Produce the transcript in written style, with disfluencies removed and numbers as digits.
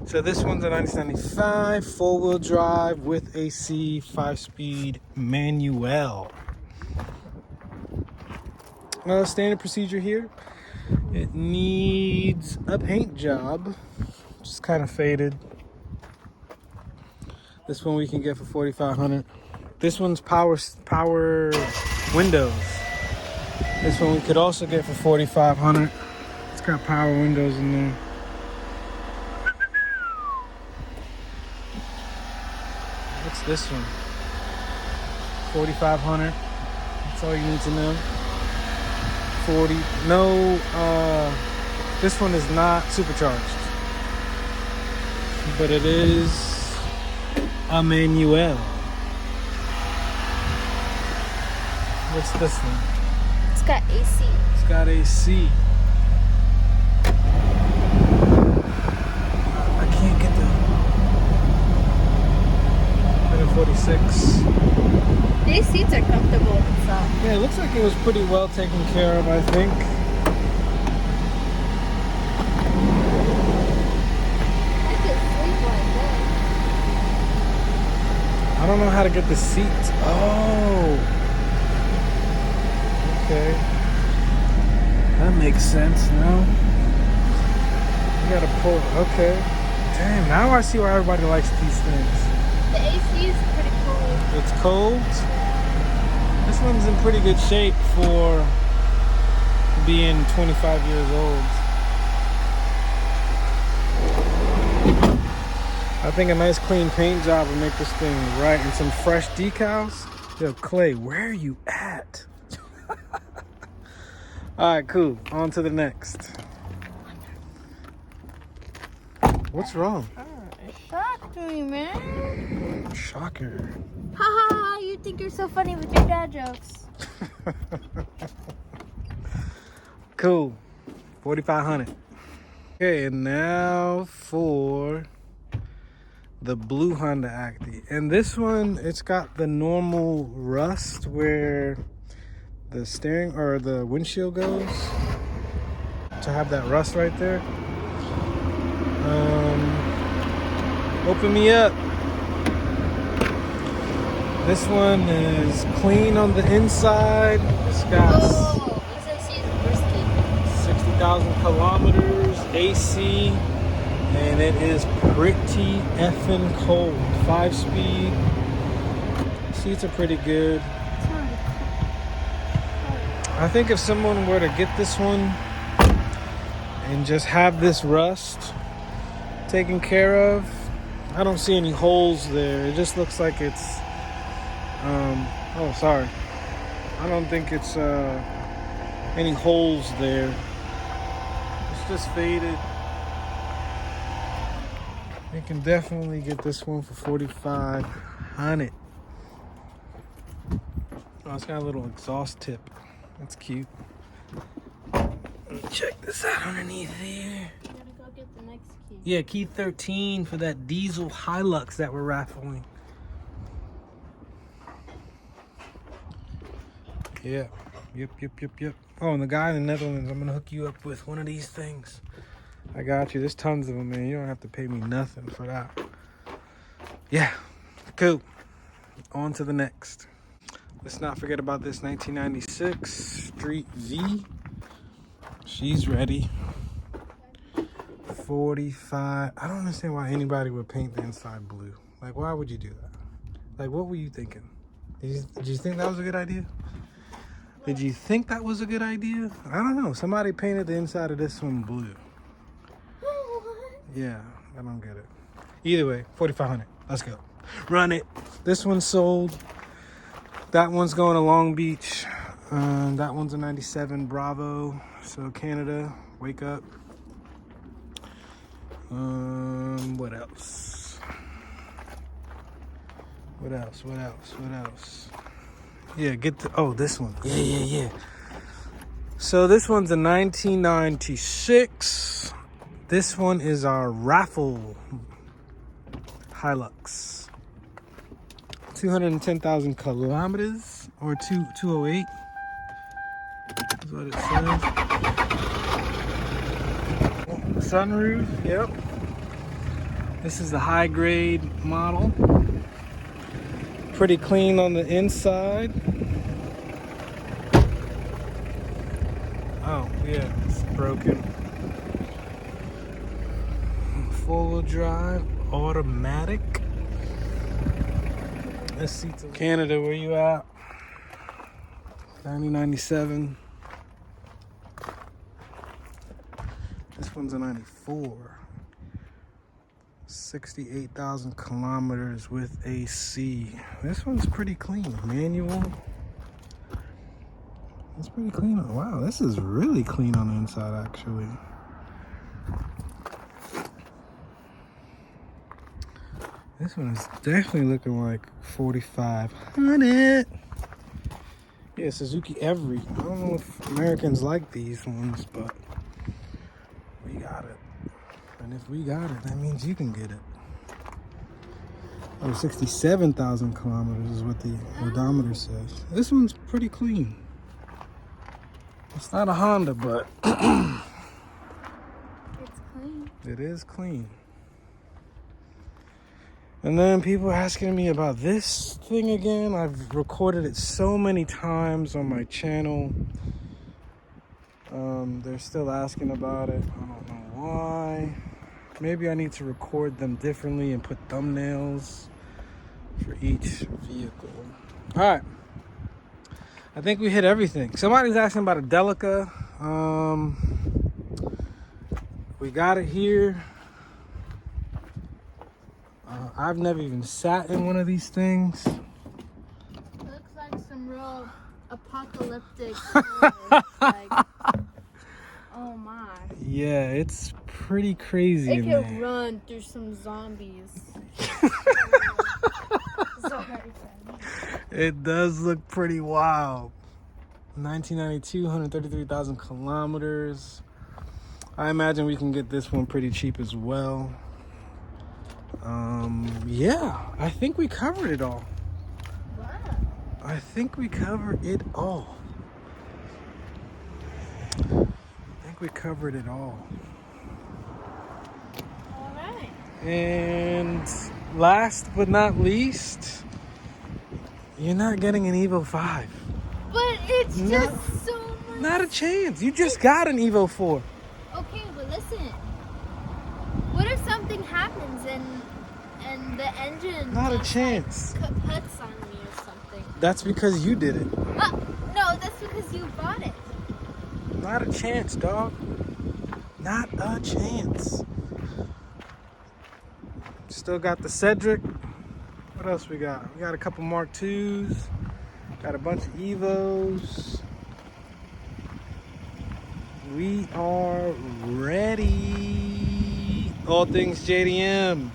So this one's a 1995 four-wheel drive with AC, 5-speed manual. Standard procedure here. It needs a paint job, just kind of faded. This one we can get for $4,500. This one's power windows. This one we could also get for $4,500. It's got power windows in there. What's this one? $4,500. That's all you need to know. This one is not supercharged, but it is a manual. What's this one? It's got AC. It's got AC. I can't get the 146. These seats are comfortable inside. Yeah, it looks like it was pretty well taken care of, I think. I could sleep like that. I don't know how to get the seats. Oh. Okay. That makes sense now. You gotta pull. Okay. Damn, now I see why everybody likes these things. The AC is pretty cold. It's cold. This one's in pretty good shape for being 25 years old. I think a nice clean paint job will make this thing right, and some fresh decals. Yo, Clay, where are you at? All right, cool. On to the next. What's wrong? It shocked me, man. Shocker. Haha, you think you're so funny with your dad jokes. Cool. $4,500. Okay, and now for the blue Honda Acti. And this one, it's got the normal rust where the steering or the windshield goes, to have that rust right there. Open me up. This one is clean on the inside. It's got 60,000 kilometers, AC, and it is pretty effing cold. 5-speed. Seats are pretty good. I think if someone were to get this one and just have this rust taken care of, I don't see any holes there. It just looks like it's I don't think it's any holes there. It's just faded. You can definitely get this one for $4,500. Oh, it's got a little exhaust tip. That's cute. Check this out underneath here. You gotta go get the next key. Yeah, key 13 for that diesel Hilux that we're raffling. Yeah. Yep. Oh, and the guy in the Netherlands, I'm gonna hook you up with one of these things. I got you. There's tons of them, man. You don't have to pay me nothing for that. Yeah, cool. On to the next. Let's not forget about this 1996 Street V. She's ready. 45. I don't understand why anybody would paint the inside blue. Like, why would you do that? Like, what were you thinking? Did you think that was a good idea? Did you think that was a good idea? I don't know. Somebody painted the inside of this one blue. Yeah, I don't get it. Either way, $4,500. Let's go. Run it. This one's sold. That one's going to Long Beach. That one's a 97 Bravo. So Canada, wake up. What else? What else? Yeah, this one. Yeah. So this one's a 1996. This one is our raffle Hilux. 210,000 kilometers, or 208 is what it says. Sunroof, yep. This is the high grade model. Pretty clean on the inside. Oh yeah, it's broken. Four-wheel drive, automatic. Let's see. Canada, where you at? 9097. This one's a 94. 68,000 kilometers with AC. This one's pretty clean. Manual. It's pretty clean. Wow, this is really clean on the inside, actually. This one is definitely looking like 4,500. Yeah, Suzuki Every. I don't know if Americans like these ones, but we got it. And if we got it, that means you can get it. Oh, 67,000 kilometers is what the odometer says. This one's pretty clean. It's not a Honda, but It's clean. it is clean. And then people are asking me about this thing again. I've recorded it so many times on my channel. They're still asking about it. I don't know why. Maybe I need to record them differently and put thumbnails for each vehicle. All right. I think we hit everything. Somebody's asking about a Delica. We got it here. I've never even sat in one of these things. Looks like some real apocalyptic like, oh my. Yeah, it's pretty crazy It in can there. run through some zombies. Sorry, friend. It does look pretty wild. 1992, 133,000 kilometers. I imagine we can get this one pretty cheap as well. Yeah, I think we covered it all. Wow. I think we covered it all. All right. And last but not least, you're not getting an Evo 5. But it's No. just so much. Not a chance. You just got an Evo 4. Okay, but listen. What if something happens and the engine Not a just, chance. like, kaputs on me or something? That's because you did it. No, that's because you bought it. Not a chance, dog. Not a chance. Still got the Cedric. What else we got? We got a couple Mark IIs. Got a bunch of Evos. We are ready. All things JDM.